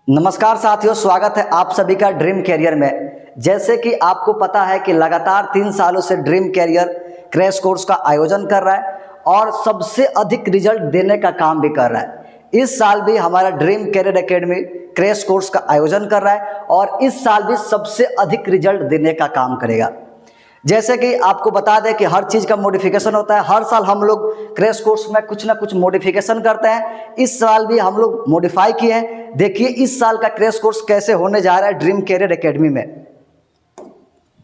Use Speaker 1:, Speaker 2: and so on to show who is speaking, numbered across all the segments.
Speaker 1: नमस्कार साथियों, स्वागत है आप सभी का ड्रीम कैरियर में। जैसे कि आपको पता है कि लगातार 3 सालों से ड्रीम कैरियर क्रैश कोर्स का आयोजन कर रहा है और सबसे अधिक रिजल्ट देने का काम भी कर रहा है। इस साल भी हमारा Dream Career Academy crash course का आयोजन कर रहा है और इस साल भी सबसे अधिक रिजल्ट देने का काम करेगा। जैसे कि आपको बता दें कि हर चीज़ का मॉडिफिकेशन होता है। हर साल हम लोग क्रैश कोर्स में कुछ ना कुछ मॉडिफिकेशन करते हैं। इस साल भी हम लोग मॉडिफाई किए हैं। देखिए इस साल का क्रैश कोर्स कैसे होने जा रहा है ड्रीम कैरियर एकेडमी में।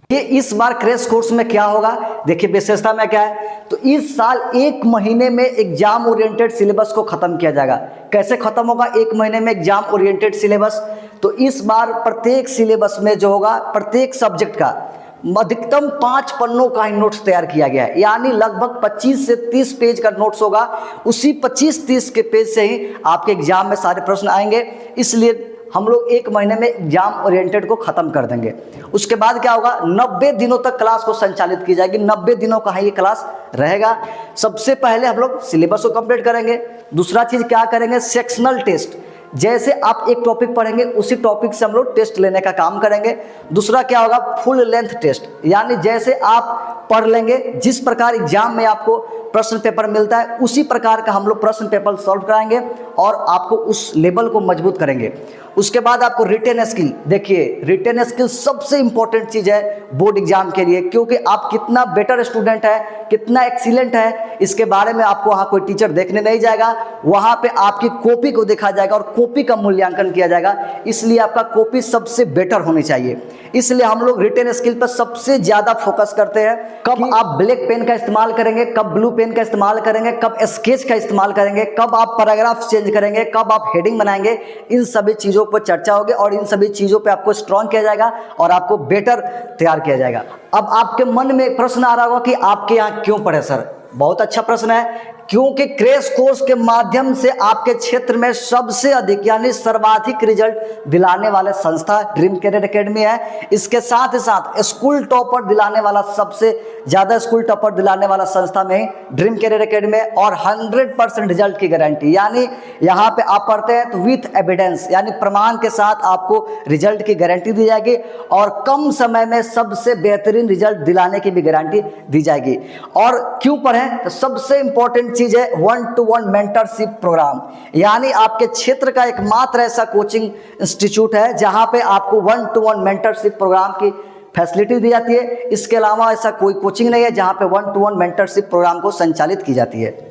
Speaker 1: ये इस बार क्रैश कोर्स में क्या होगा, देखिए विशेषता में क्या है। तो इस साल 1 महीने में एग्जाम ओरिएंटेड सिलेबस को खत्म किया जाएगा। कैसे खत्म होगा 1 महीने में एग्जाम ओरिएंटेड सिलेबस? तो इस बार प्रत्येक सिलेबस में जो होगा, प्रत्येक सब्जेक्ट का अधिकतम 5 पन्नों का ही नोट्स तैयार किया गया है। यानी लगभग 25 से 30 पेज का नोट्स होगा। उसी 25-30 के पेज से ही आपके एग्जाम में सारे प्रश्न आएंगे। इसलिए हम लोग 1 महीने में एग्जाम ओरिएंटेड को खत्म कर देंगे। उसके बाद क्या होगा, 90 दिनों तक क्लास को संचालित की जाएगी। 90 दिनों का ये क्लास रहेगा। सबसे पहले हम लोग सिलेबस को कंप्लीट करेंगे। दूसरा चीज क्या करेंगे, सेक्शनल टेस्ट। जैसे आप एक टॉपिक पढ़ेंगे उसी टॉपिक से हम लोग टेस्ट लेने का काम करेंगे। दूसरा क्या होगा, फुल लेंथ टेस्ट। यानी जैसे आप पढ़ लेंगे, जिस प्रकार एग्जाम में आपको प्रश्न पेपर मिलता है उसी प्रकार का हम लोग प्रश्न पेपर सॉल्व कराएंगे और आपको उस लेवल को मजबूत करेंगे। उसके बाद आपको रिटेन स्किल, देखिए रिटेन स्किल सबसे इंपॉर्टेंट चीज़ है बोर्ड एग्जाम के लिए, क्योंकि आप कितना बेटर स्टूडेंट है, कितना एक्सीलेंट है, इसके बारे में आपको वहाँ कोई टीचर देखने नहीं जाएगा। वहाँ पे आपकी कॉपी को देखा जाएगा और कॉपी का मूल्यांकन किया जाएगा। इसलिए आपका कॉपी सबसे बेटर होनी चाहिए। इसलिए हम लोग रिटेन स्किल पर सबसे ज़्यादा फोकस करते हैं। कब आप ब्लैक पेन का इस्तेमाल करेंगे, कब ब्लू पेन का इस्तेमाल करेंगे, कब स्केच का इस्तेमाल करेंगे, कब आप पैराग्राफ चेंज करेंगे, कब आप हेडिंग बनाएंगे, इन सभी चीज़ों पर चर्चा होगी और इन सभी चीज़ों पे आपको स्ट्रॉन्ग किया जाएगा और आपको बेटर तैयार किया जाएगा। अब आपके मन में प्रश्न आ रहा होगा कि आपके यहाँ क्यों पढ़े सर? बहुत अच्छा प्रश्न है, क्योंकि क्रैश कोर्स के माध्यम से आपके क्षेत्र में सबसे अधिक यानी सर्वाधिक रिजल्ट दिलाने वाले संस्था ड्रीम कैरियर एकेडमी है। इसके साथ ही साथ स्कूल टॉपर दिलाने वाला, सबसे ज़्यादा स्कूल टॉपर दिलाने वाला संस्था में ड्रीम कैरियर एकेडमी है और 100% रिजल्ट की गारंटी। यानी यहाँ पे आप पढ़ते हैं तो विथ एविडेंस यानी प्रमाण के साथ आपको रिजल्ट की गारंटी दी जाएगी और कम समय में सबसे बेहतरीन रिजल्ट दिलाने की भी गारंटी दी जाएगी। और क्यों पढ़ें, तो सबसे इंपॉर्टेंट चीज है 1-to-1 मेंटरशिप प्रोग्राम। यानी आपके क्षेत्र का एकमात्र ऐसा कोचिंग इंस्टीट्यूट है जहां पे आपको 1-to-1 मेंटरशिप प्रोग्राम की फैसिलिटी दी जाती है। इसके अलावा ऐसा कोई कोचिंग नहीं है जहां पे 1-to-1 मेंटरशिप प्रोग्राम को संचालित की जाती है।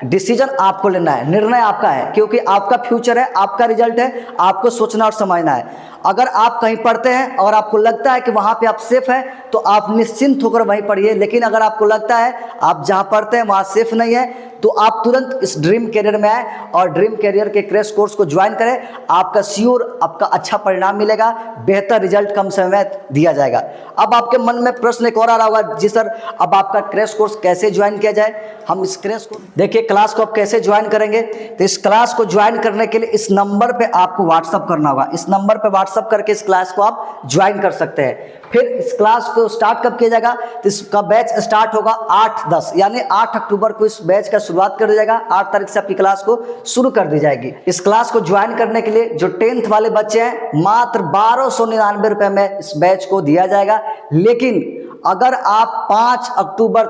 Speaker 1: डिसीजन आपको लेना है, निर्णय आपका है, क्योंकि आपका फ्यूचर है, आपका रिजल्ट है, आपको सोचना और समझना है। अगर आप कहीं पढ़ते हैं और आपको लगता है कि वहां पे आप सेफ है तो आप निश्चिंत होकर वहीं पढ़िए। लेकिन अगर आपको लगता है आप जहां पढ़ते हैं वहां सेफ नहीं है तो आप तुरंत इस ड्रीम कैरियर में आए और ड्रीम कैरियर के क्रैश कोर्स को ज्वाइन करें। आपका श्योर आपका अच्छा परिणाम मिलेगा, बेहतर रिजल्ट कम समय में दिया जाएगा। अब आपके मन में प्रश्न एक और आ रहा होगा, जी सर अब आपका क्रैश कोर्स कैसे ज्वाइन किया जाए? हम इस क्रैश कोर्स, देखिए क्लास को आप कैसे ज्वाइन करेंगे, तो इस क्लास को ज्वाइन करने के लिए इस नंबर पे आपको व्हाट्सअप करना होगा। इस नंबर पे व्हाट्सअप करके इस क्लास को आप ज्वाइन कर सकते हैं। फिर इस क्लास को स्टार्ट कब किया जाएगा, तो इसका बैच स्टार्ट होगा 8-10 यानी 8 अक्टूबर को इस बैच का शुरुआत कर दिया जाएगा। 8 तारीख से आपकी क्लास को शुरू कर दी जाएगी। इस क्लास को ज्वाइन करने के लिए जो 10th वाले बच्चे हैं मात्र 1299 रुपए में इस बैच को दिया जाएगा। लेकिन अगर आप 5 अक्टूबर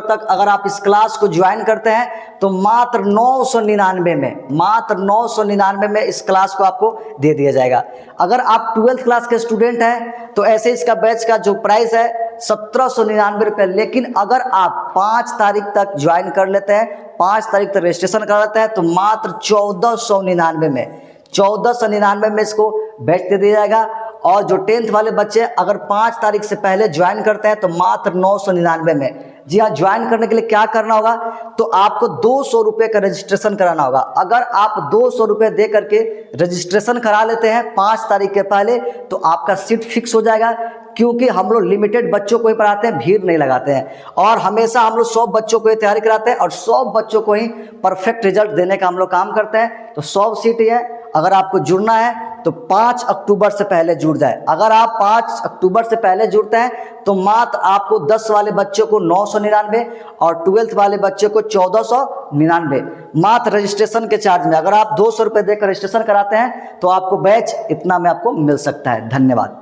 Speaker 1: तक अगर आप इस क्लास को ज्वाइन करते हैं तो मात्र 999 में इस क्लास को आपको दे दिया जाएगा। अगर आप 12th क्लास के स्टूडेंट हैं तो ऐसे इसका बैच का जो प्राइस है 1799 रुपये। लेकिन अगर आप 5 तारीख तक ज्वाइन कर लेते हैं, 5 तारीख तक रजिस्ट्रेशन कर लेते हैं तो मात्र 1499 में इसको बैच दे दिया जाएगा। और जो 10th वाले बच्चे अगर 5 तारीख से पहले ज्वाइन करते हैं तो मात्र 999 में। जी हाँ, ज्वाइन करने के लिए क्या करना होगा, तो आपको 200 रुपये का रजिस्ट्रेशन कराना होगा। अगर आप 200 रुपये दे करके रजिस्ट्रेशन करा लेते हैं 5 तारीख के पहले तो आपका सीट फिक्स हो जाएगा। क्योंकि हम लोग लिमिटेड बच्चों को ही पढ़ाते हैं, भीड़ नहीं लगाते हैं और हमेशा हम लोग 100 बच्चों को ही तैयारी कराते हैं और 100 बच्चों को ही परफेक्ट रिजल्ट देने का हम लोग काम करते हैं। तो 100 सीट ही है। अगर आपको जुड़ना है तो 5 अक्टूबर से पहले जुड़ जाए। अगर आप 5 अक्टूबर से पहले जुड़ते हैं तो मात्र आपको 10 वाले बच्चों को 999 और 12th वाले बच्चे को 99, मात्र रजिस्ट्रेशन के चार्ज में। अगर आप 200 रुपये देकर रजिस्ट्रेशन कराते हैं तो आपको बैच इतना में आपको मिल सकता है। धन्यवाद।